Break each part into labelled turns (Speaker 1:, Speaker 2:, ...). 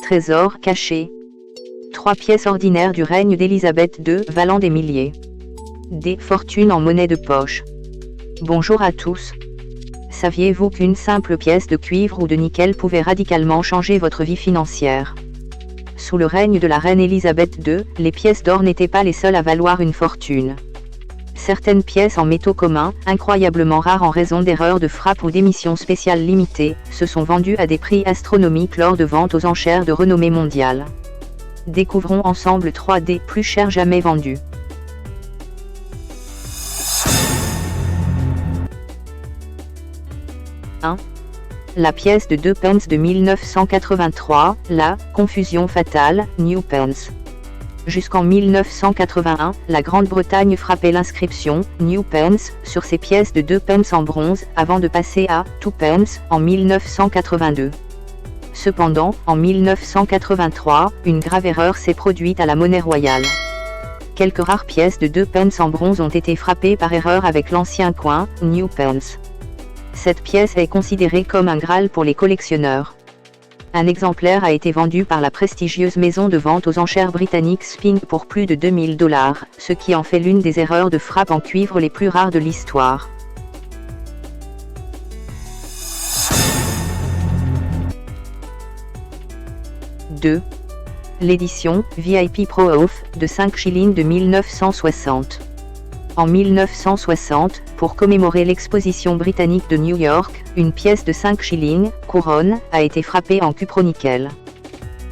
Speaker 1: Trésor caché. 3 pièces ordinaires du règne d'Élisabeth II valant des milliers. D. Fortune en monnaie de poche. Bonjour à tous. Saviez-vous qu'une simple pièce de cuivre ou de nickel pouvait radicalement changer votre vie financière? Sous le règne de la reine Élisabeth II, les pièces d'or n'étaient pas les seules à valoir une fortune. Certaines pièces en métaux communs, incroyablement rares en raison d'erreurs de frappe ou d'émissions spéciales limitées, se sont vendues à des prix astronomiques lors de ventes aux enchères de renommée mondiale. Découvrons ensemble 3 des plus chers jamais vendus. 1. La pièce de 2 pence de 1983, la « confusion fatale » New Pence. Jusqu'en 1981, la Grande-Bretagne frappait l'inscription « New Pence » sur ses pièces de 2 pence en bronze, avant de passer à « 2 pence » en 1982. Cependant, en 1983, une grave erreur s'est produite à la monnaie royale. Quelques rares pièces de 2 pence en bronze ont été frappées par erreur avec l'ancien coin « New Pence ». Cette pièce est considérée comme un Graal pour les collectionneurs. Un exemplaire a été vendu par la prestigieuse maison de vente aux enchères britannique Spink pour plus de 2000 $, ce qui en fait l'une des erreurs de frappe en cuivre les plus rares de l'histoire. L'édition VIP Pro Off de 5 shillings de 1960. En 1960, pour commémorer l'exposition britannique de New York, une pièce de 5 shillings, couronne, a été frappée en cupronickel.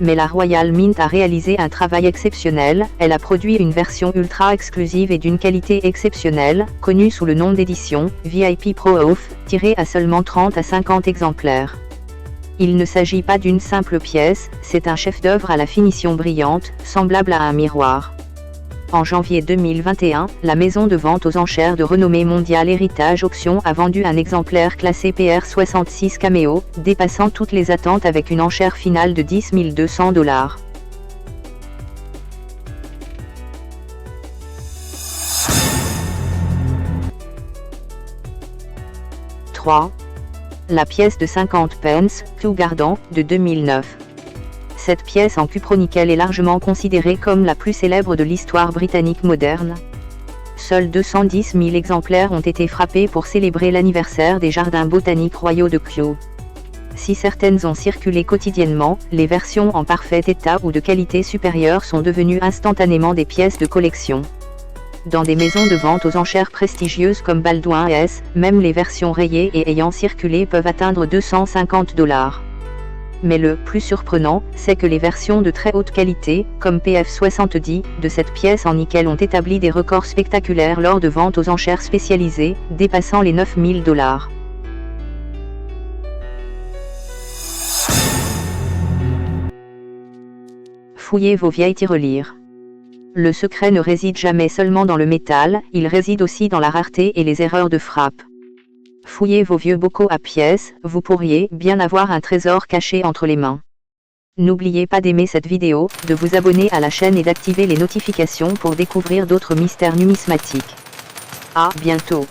Speaker 1: Mais la Royal Mint a réalisé un travail exceptionnel, elle a produit une version ultra exclusive et d'une qualité exceptionnelle, connue sous le nom d'édition VIP Pro Off, tirée à seulement 30 à 50 exemplaires. Il ne s'agit pas d'une simple pièce, c'est un chef-d'œuvre à la finition brillante, semblable à un miroir. En janvier 2021, la maison de vente aux enchères de renommée mondiale Heritage Auction a vendu un exemplaire classé PR66 Cameo, dépassant toutes les attentes avec une enchère finale de 10 200 $. 3. La pièce de 50 pence, Kew Gardens, de 2009. Cette pièce en cupronickel est largement considérée comme la plus célèbre de l'histoire britannique moderne. Seuls 210 000 exemplaires ont été frappés pour célébrer l'anniversaire des jardins botaniques royaux de Kew. Si certaines ont circulé quotidiennement, les versions en parfait état ou de qualité supérieure sont devenues instantanément des pièces de collection. Dans des maisons de vente aux enchères prestigieuses comme Baldwin S, même les versions rayées et ayant circulé peuvent atteindre 250 $. Mais le plus surprenant, c'est que les versions de très haute qualité, comme PF70, de cette pièce en nickel ont établi des records spectaculaires lors de ventes aux enchères spécialisées, dépassant les 9 000 $. Fouillez vos vieilles tirelires. Le secret ne réside jamais seulement dans le métal, il réside aussi dans la rareté et les erreurs de frappe. Fouillez vos vieux bocaux à pièces, vous pourriez bien avoir un trésor caché entre les mains. N'oubliez pas d'aimer cette vidéo, de vous abonner à la chaîne et d'activer les notifications pour découvrir d'autres mystères numismatiques. À bientôt.